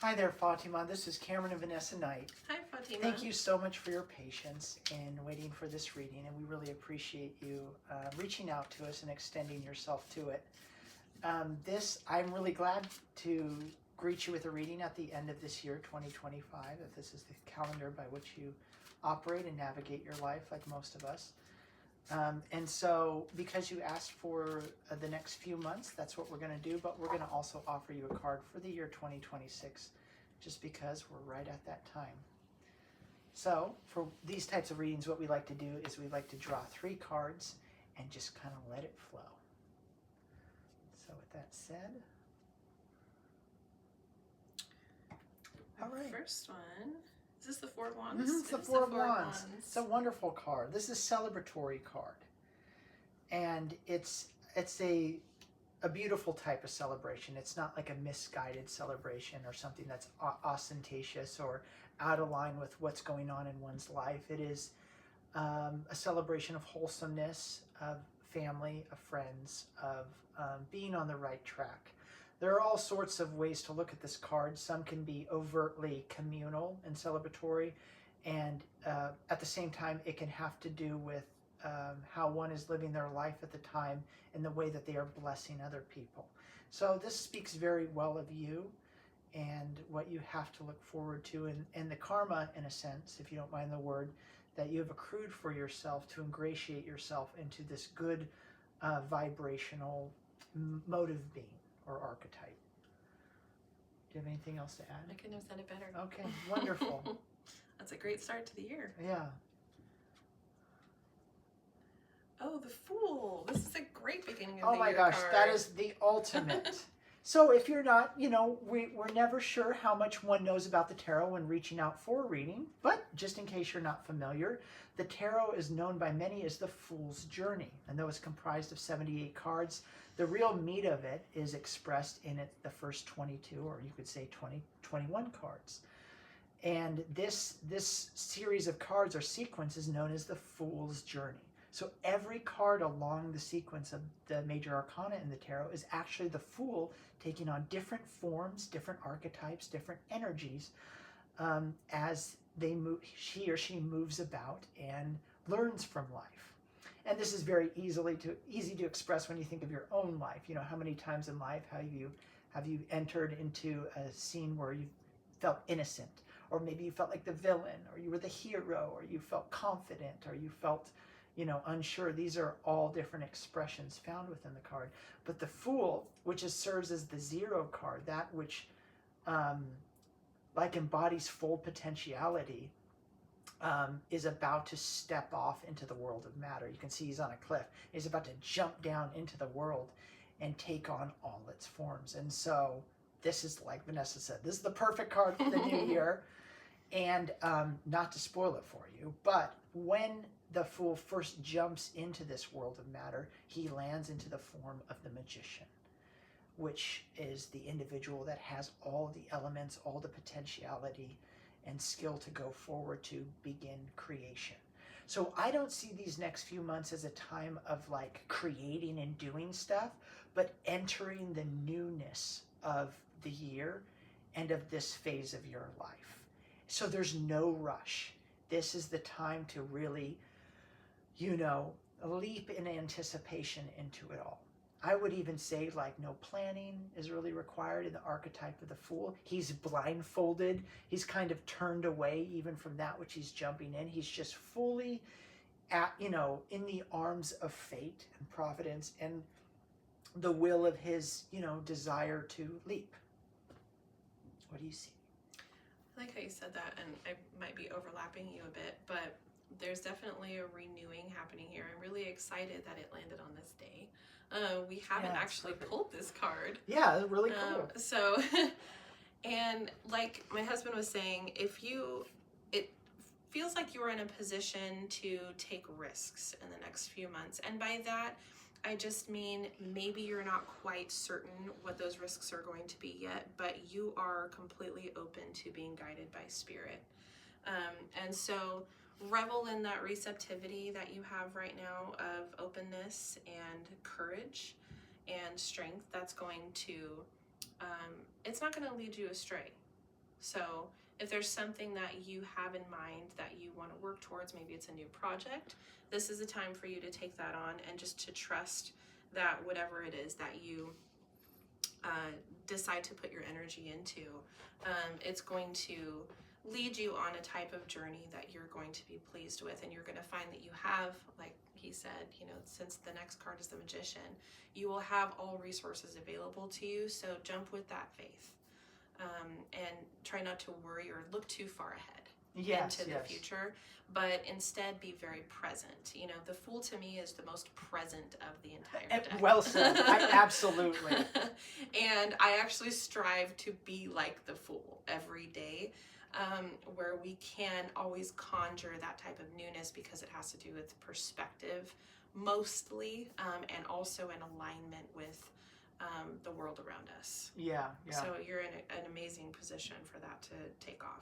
Hi there, Fatima. This is Cameron and Vanessa Knight. Hi, Fatima. Thank you so much for your patience in waiting for this reading, and we really appreciate you reaching out to us and extending yourself to it. I'm really glad to greet you with a reading at the end of this year, 2025, if this is the calendar by which you operate and navigate your life like most of us. And so, because you asked for the next few months, that's what we're going to do, but we're going to also offer you a card for the year 2026, just because we're right at that time. So, for these types of readings, what we like to do is we like to draw 3 cards and just kind of let it flow. So, with that said, all right. First one. Is this the Four of Wands? It's the Four of Wands. It's a wonderful card. This is a celebratory card. And it's a beautiful type of celebration. It's not like a misguided celebration or something that's ostentatious or out of line with what's going on in one's life. It is a celebration of wholesomeness, of family, of friends, of being on the right track. There are all sorts of ways to look at this card. Some can be overtly communal and celebratory, and at the same time, it can have to do with how one is living their life at the time and the way that they are blessing other people. So this speaks very well of you and what you have to look forward to, and the karma, in a sense, if you don't mind the word, that you have accrued for yourself to ingratiate yourself into this good vibrational motive being or archetype. Do you have anything else to add? I couldn't have said it better. Okay, wonderful. That's a great start to the year. Yeah. Oh, the Fool. This is a great beginning of the year. Oh my gosh, card. that is the ultimate. So if you're not, we're never sure how much one knows about the tarot when reaching out for a reading, but just in case you're not familiar, the tarot is known by many as the Fool's Journey. And though it's comprised of 78 cards, the real meat of it is expressed in the first 22, or you could say 21 cards. And this series of cards or sequence is known as the Fool's Journey. So every card along the sequence of the major arcana in the tarot is actually the Fool taking on different forms, different archetypes, different energies as he or she moves about and learns from life. And this is very easy to express when you think of your own life. How many times in life have you entered into a scene where you felt innocent, or maybe you felt like the villain, or you were the hero, or you felt confident, or you felt unsure. These are all different expressions found within the card. But the Fool, which serves as the 0 card, that which like embodies full potentiality, is about to step off into the world of matter. You can see he's on a cliff. He's about to jump down into the world and take on all its forms. And so this is, like Vanessa said, this is the perfect card for the new year. And not to spoil it for you, but when the Fool first jumps into this world of matter, he lands into the form of the Magician, which is the individual that has all the elements, all the potentiality and skill to go forward to begin creation. So I don't see these next few months as a time of like creating and doing stuff, but entering the newness of the year and of this phase of your life. So there's no rush. This is the time to really, leap in anticipation into it all. I would even say like no planning is really required in the archetype of the Fool. He's blindfolded. He's kind of turned away even from that which he's jumping in. He's just fully in the arms of fate and providence and the will of his, desire to leap. What do you see? I like how you said that, and I might be overlapping you a bit, but there's definitely a renewing happening here. I'm really excited that it landed on this day. We haven't actually pulled this card. Yeah, really cool. So, and like my husband was saying, it feels like you're in a position to take risks in the next few months. And by that, I just mean maybe you're not quite certain what those risks are going to be yet, but you are completely open to being guided by spirit. And so revel in that receptivity that you have right now of openness and courage and strength. That's going to, it's not going to lead you astray. So if there's something that you have in mind that you want to work towards, maybe it's a new project, this is a time for you to take that on and just to trust that whatever it is that you decide to put your energy into, it's going to lead you on a type of journey that you're going to be pleased with, and you're going to find that you have, like he said, since the next card is the Magician, you will have all resources available to you. So jump with that faith, and try not to worry or look too far ahead into the future, but instead be very present. The Fool to me is the most present of the entire deck. Well said. Absolutely. And I actually strive to be like the Fool every day, where we can always conjure that type of newness, because it has to do with perspective mostly, and also in alignment with the world around us. Yeah. So you're in an amazing position for that to take off.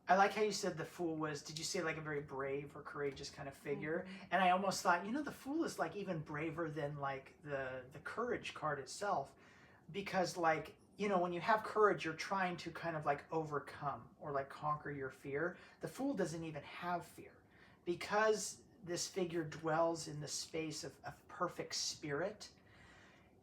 I like how you said the Fool was, did you say like a very brave or courageous kind of figure? Mm-hmm. And I almost thought, the Fool is like even braver than like the Courage card itself, because like, when you have courage, you're trying to kind of like overcome or like conquer your fear. The Fool doesn't even have fear, because this figure dwells in the space of perfect spirit.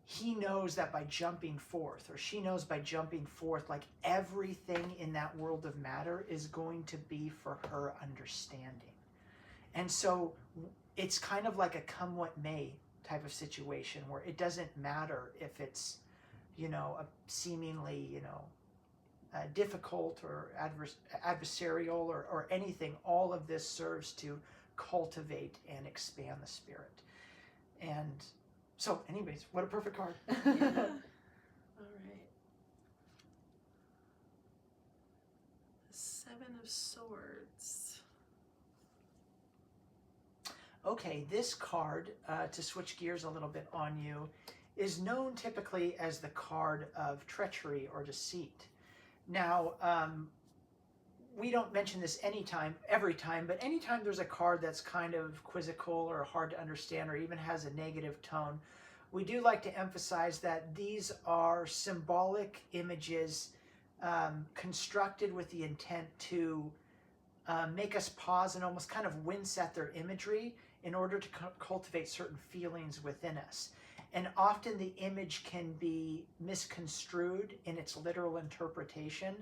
He knows that by jumping forth, or she knows by jumping forth, like everything in that world of matter is going to be for her understanding. And so it's kind of like a come what may type of situation, where it doesn't matter if it's, a seemingly, difficult or adversarial or anything. All of this serves to cultivate and expand the spirit. And so, anyways, what a perfect card. Yeah. All right. The Seven of Swords. Okay, this card, to switch gears a little bit on you, is known typically as the card of treachery or deceit. Now, we don't mention this every time, but anytime there's a card that's kind of quizzical or hard to understand or even has a negative tone, we do like to emphasize that these are symbolic images constructed with the intent to make us pause and almost kind of wince at their imagery in order to cultivate certain feelings within us. And often the image can be misconstrued in its literal interpretation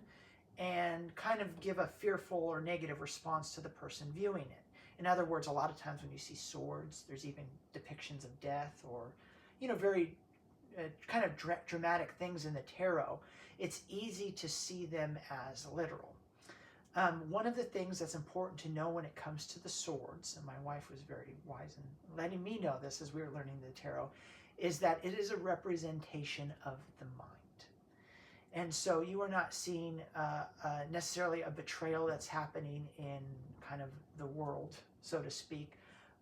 and kind of give a fearful or negative response to the person viewing it. In other words, a lot of times when you see swords, there's even depictions of death or, very kind of dramatic things in the tarot. It's easy to see them as literal. One of the things that's important to know when it comes to the swords, and my wife was very wise in letting me know this as we were learning the tarot, is that it is a representation of the mind. And so you are not seeing necessarily a betrayal that's happening in kind of the world, so to speak,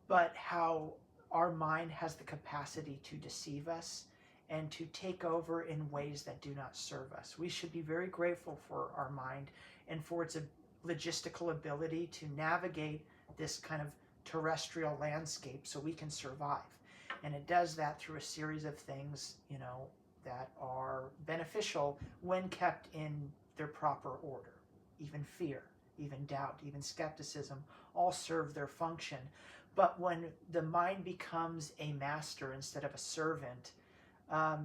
but how our mind has the capacity to deceive us and to take over in ways that do not serve us. We should be very grateful for our mind and for its logistical ability to navigate this kind of terrestrial landscape so we can survive. And it does that through a series of things, that are beneficial when kept in their proper order. Even fear, even doubt, even skepticism, all serve their function. But when the mind becomes a master instead of a servant,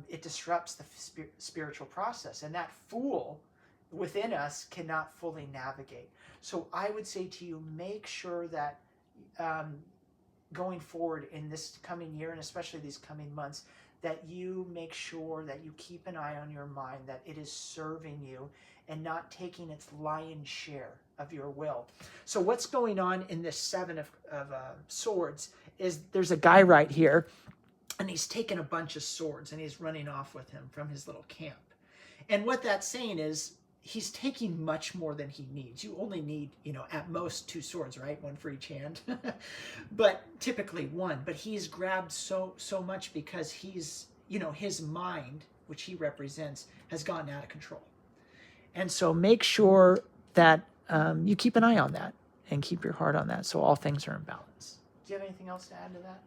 it disrupts the spiritual process. And that fool within us cannot fully navigate. So I would say to you, make sure that going forward in this coming year, and especially these coming months, that you make sure that you keep an eye on your mind, that it is serving you and not taking its lion's share of your will. So what's going on in this Seven of Swords is there's a guy right here, and he's taken a bunch of swords and he's running off with him from his little camp. And what that's saying is he's taking much more than he needs. You only need, at most 2 swords, right? One for each hand, but typically 1. But he's grabbed so much because he's, his mind, which he represents, has gotten out of control. And so make sure that you keep an eye on that and keep your heart on that, so all things are in balance. Do you have anything else to add to that?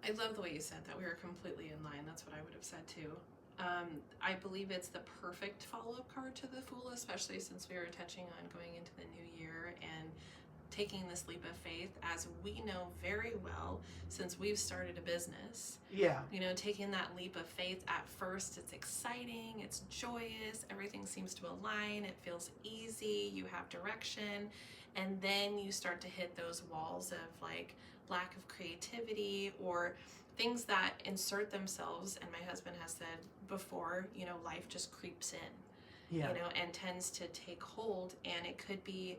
I love the way you said that. We were completely in line. That's what I would have said too. I believe it's the perfect follow-up card to the Fool, especially since we are touching on going into the new year and taking this leap of faith, as we know very well since we've started a business. Yeah. You know, taking that leap of faith, at first it's exciting, it's joyous, everything seems to align, it feels easy, you have direction, and then you start to hit those walls of like lack of creativity or things that insert themselves, and my husband has said before, you know, life just creeps in, Yeah. you know, and tends to take hold, and it could be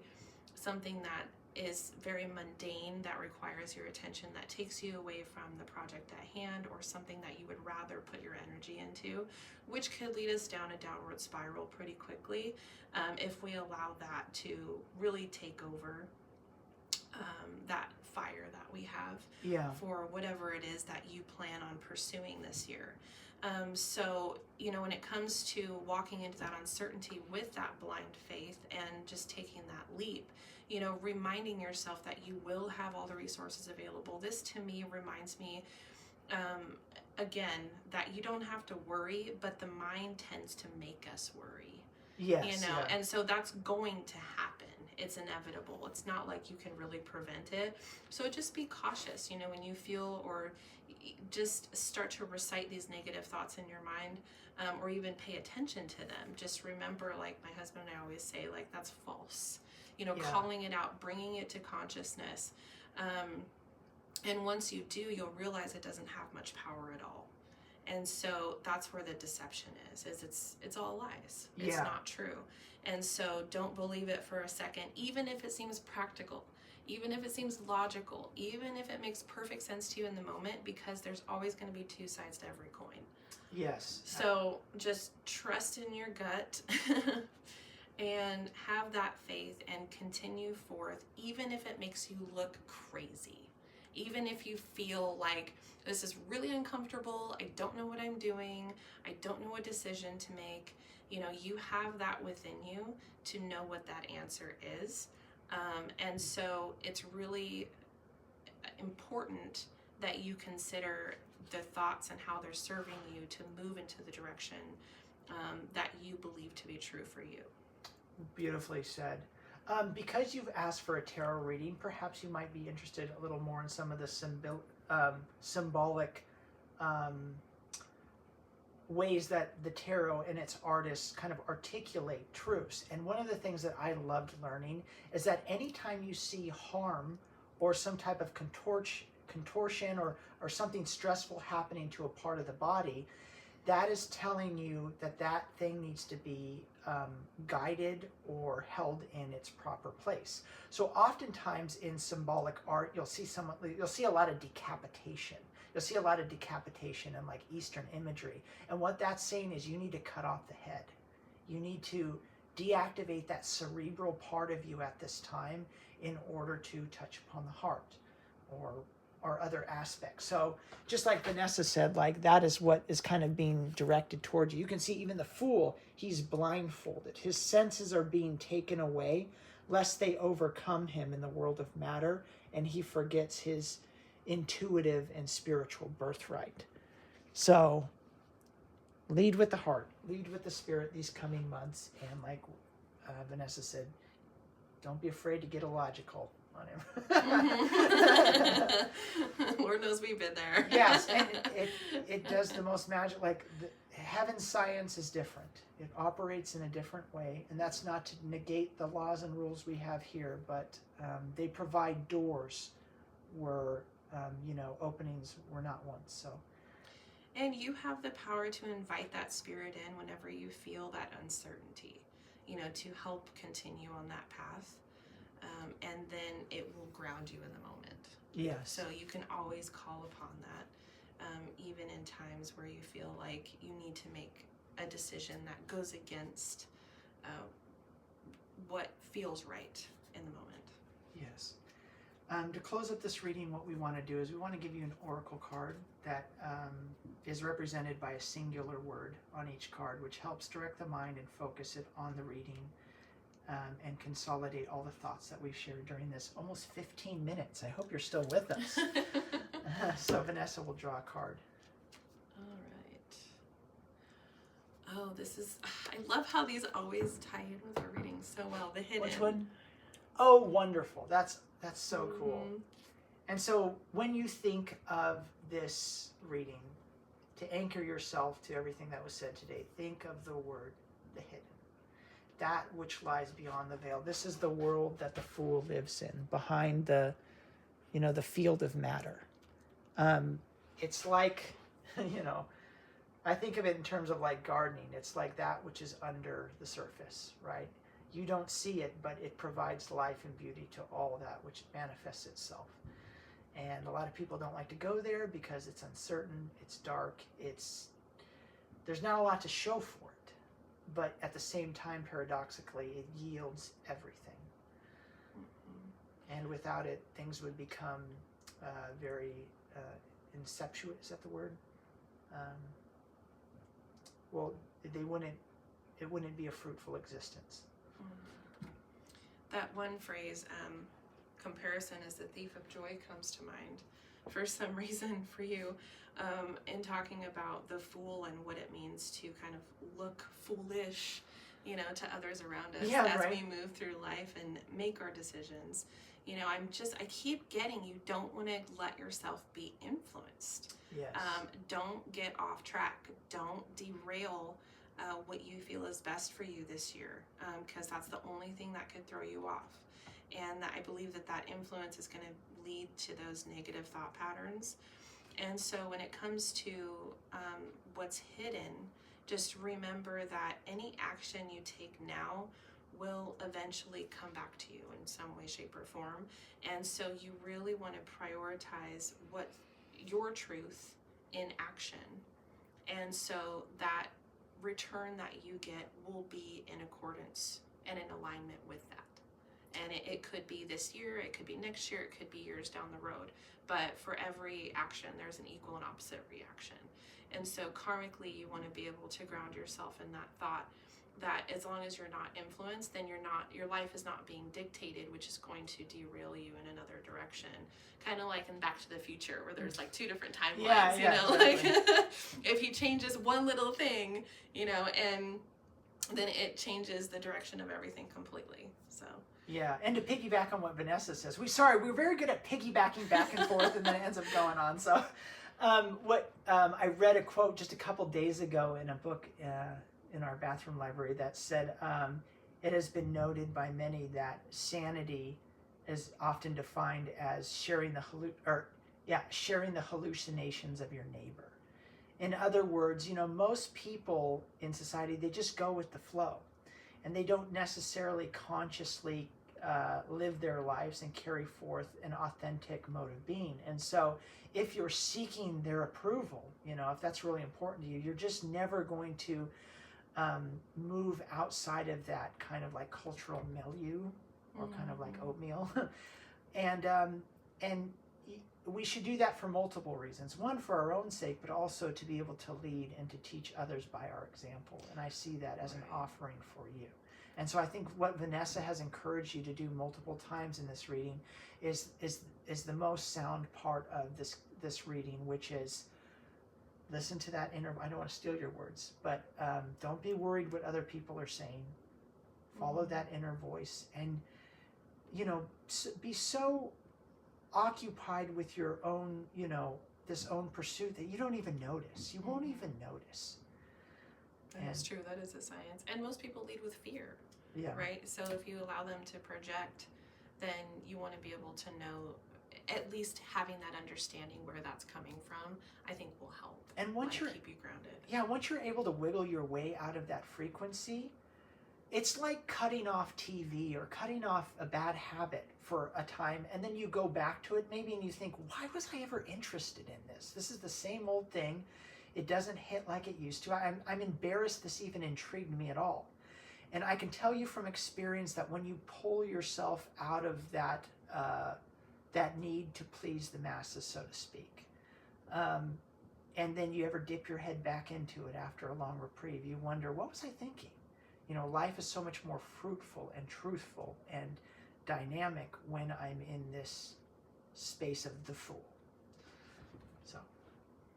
something that is very mundane, that requires your attention, that takes you away from the project at hand, or something that you would rather put your energy into, which could lead us down a downward spiral pretty quickly if we allow that to really take over that fire that we have Yeah. for whatever it is that you plan on pursuing this year. So, you know, when it comes to walking into that uncertainty with that blind faith and just taking that leap, you know, reminding yourself that you will have all the resources available. This to me reminds me, again, that you don't have to worry, but the mind tends to make us worry. Yes. You know, Yeah. and so that's going to happen. It's inevitable. It's not like you can really prevent it. So just be cautious, you know, when you feel or just start to recite these negative thoughts in your mind, or even pay attention to them. Just remember, like my husband and I always say, like, that's false. You know, Yeah. calling it out, bringing it to consciousness. And once you do, you'll realize it doesn't have much power at all. And so that's where the deception is it's all lies. It's Yeah. not true. And so don't believe it for a second, even if it seems practical, even if it seems logical, even if it makes perfect sense to you in the moment, because there's always going to be two sides to every coin. Yes. So just trust in your gut and have that faith and continue forth, even if it makes you look crazy. Even if you feel like this is really uncomfortable, I don't know what I'm doing, I don't know what decision to make, you know, you have that within you to know what that answer is. And so it's really important that you consider the thoughts and how they're serving you to move into the direction that you believe to be true for you. Beautifully said. Because you've asked for a tarot reading, perhaps you might be interested a little more in some of the symbolic ways that the tarot and its artists kind of articulate truths. And one of the things that I loved learning is that anytime you see harm or some type of contortion or something stressful happening to a part of the body, that is telling you that that thing needs to be guided or held in its proper place. So oftentimes in symbolic art, you'll see a lot of decapitation. You'll see a lot of decapitation in like Eastern imagery. And what that's saying is you need to cut off the head. You need to deactivate that cerebral part of you at this time in order to touch upon the heart or other aspects. So just like Vanessa said, like that is what is kind of being directed towards you. You can see even the Fool, he's blindfolded. His senses are being taken away lest they overcome him in the world of matter, and he forgets his intuitive and spiritual birthright. So lead with the heart, lead with the spirit these coming months, and like Vanessa said, don't be afraid to get illogical on him. Lord knows we've been there. Yes, and it does the most magic. Like heaven's science is different. It operates in a different way, and that's not to negate the laws and rules we have here, but they provide doors where openings were not once. So. And you have the power to invite that spirit in whenever you feel that uncertainty, to help continue on that path. And then it will ground you in the moment. Yes. So you can always call upon that, even in times where you feel like you need to make a decision that goes against what feels right in the moment. Yes. To close up this reading, what we want to do is we want to give you an oracle card that is represented by a singular word on each card, which helps direct the mind and focus it on the reading and consolidate all the thoughts that we've shared during this almost 15 minutes. I hope you're still with us. So Vanessa will draw a card. All right. Oh, this is, I love how these always tie in with our readings so well. The hidden. Which one? Oh, wonderful. That's so cool. Mm-hmm. And so when you think of this reading, to anchor yourself to everything that was said today, think of the word, the hidden. That which lies beyond the veil. This is the world that the fool lives in, behind the, the field of matter. It's like, I think of it in terms of like gardening. It's like that which is under the surface, right? You don't see it, but it provides life and beauty to all that which manifests itself. And a lot of people don't like to go there because it's uncertain, it's dark, there's not a lot to show for it. But at the same time, paradoxically, it yields everything. Mm-hmm. And without it, things would become very incestuous. Is that the word? Well, it wouldn't be a fruitful existence. Mm-hmm. That one phrase, comparison is the thief of joy, comes to mind for some reason for you, in talking about the fool and what it means to kind of look foolish, to others around us as we move through life and make our decisions. I keep getting, you don't want to let yourself be influenced. Yes. Don't get off track. Don't derail what you feel is best for you this year, because that's the only thing that could throw you off. And I believe that influence is going to lead to those negative thought patterns. And so when it comes to what's hidden, just remember that any action you take now will eventually come back to you in some way, shape, or form. And so you really want to prioritize what your truth in action. And so that return that you get will be in accordance and in alignment with that. And it could be this year, it could be next year, it could be years down the road. But for every action, there's an equal and opposite reaction. And so karmically, you want to be able to ground yourself in that thought that as long as you're not influenced, then your life is not being dictated, which is going to derail you in another direction. Kind of like in Back to the Future, where there's like two different timelines, like if he changes one little thing, and then it changes the direction of everything completely. So. Yeah, and to piggyback on what Vanessa says, we're very good at piggybacking back and forth, and then it ends up going on. So, I read a quote just a couple days ago in a book in our bathroom library that said, it has been noted by many that sanity is often defined as sharing the hallucinations of your neighbor. In other words, most people in society, they just go with the flow, and they don't necessarily consciously live their lives and carry forth an authentic mode of being. And so if you're seeking their approval, if that's really important to you, you're just never going to move outside of that kind of like cultural milieu, or kind of like oatmeal. And we should do that for multiple reasons. One, for our own sake, but also to be able to lead and to teach others by our example. And I see that as an offering for you. And so I think what Vanessa has encouraged you to do multiple times in this reading is the most sound part of this reading, which is listen to that inner. I don't want to steal your words, but don't be worried what other people are saying. Follow that inner voice, and be so occupied with your own, this own pursuit that you don't even notice. You won't even notice. That's true. That is a science. And most people lead with fear, right? So if you allow them to project, then you want to be able to know, at least having that understanding where that's coming from, I think will help. And once keep you grounded. Yeah, once you're able to wiggle your way out of that frequency, it's like cutting off TV or cutting off a bad habit for a time, and then you go back to it maybe and you think, why was I ever interested in this? This is the same old thing. It doesn't hit like it used to. I'm embarrassed this even intrigued me at all. And I can tell you from experience that when you pull yourself out of that need to please the masses, so to speak, and then you ever dip your head back into it after a long reprieve, you wonder, what was I thinking? Life is so much more fruitful and truthful and dynamic when I'm in this space of the fool. So,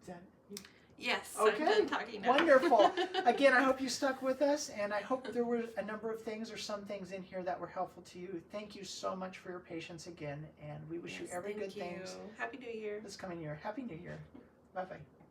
is that you? Yes, Okay, I'm done talking now. wonderful. Again, I hope you stuck with us, and I hope there were a number of things or some things in here that were helpful to you. Thank you so much for your patience again, and we wish you every good thing Happy New Year. this coming year. Happy New Year. Bye-bye.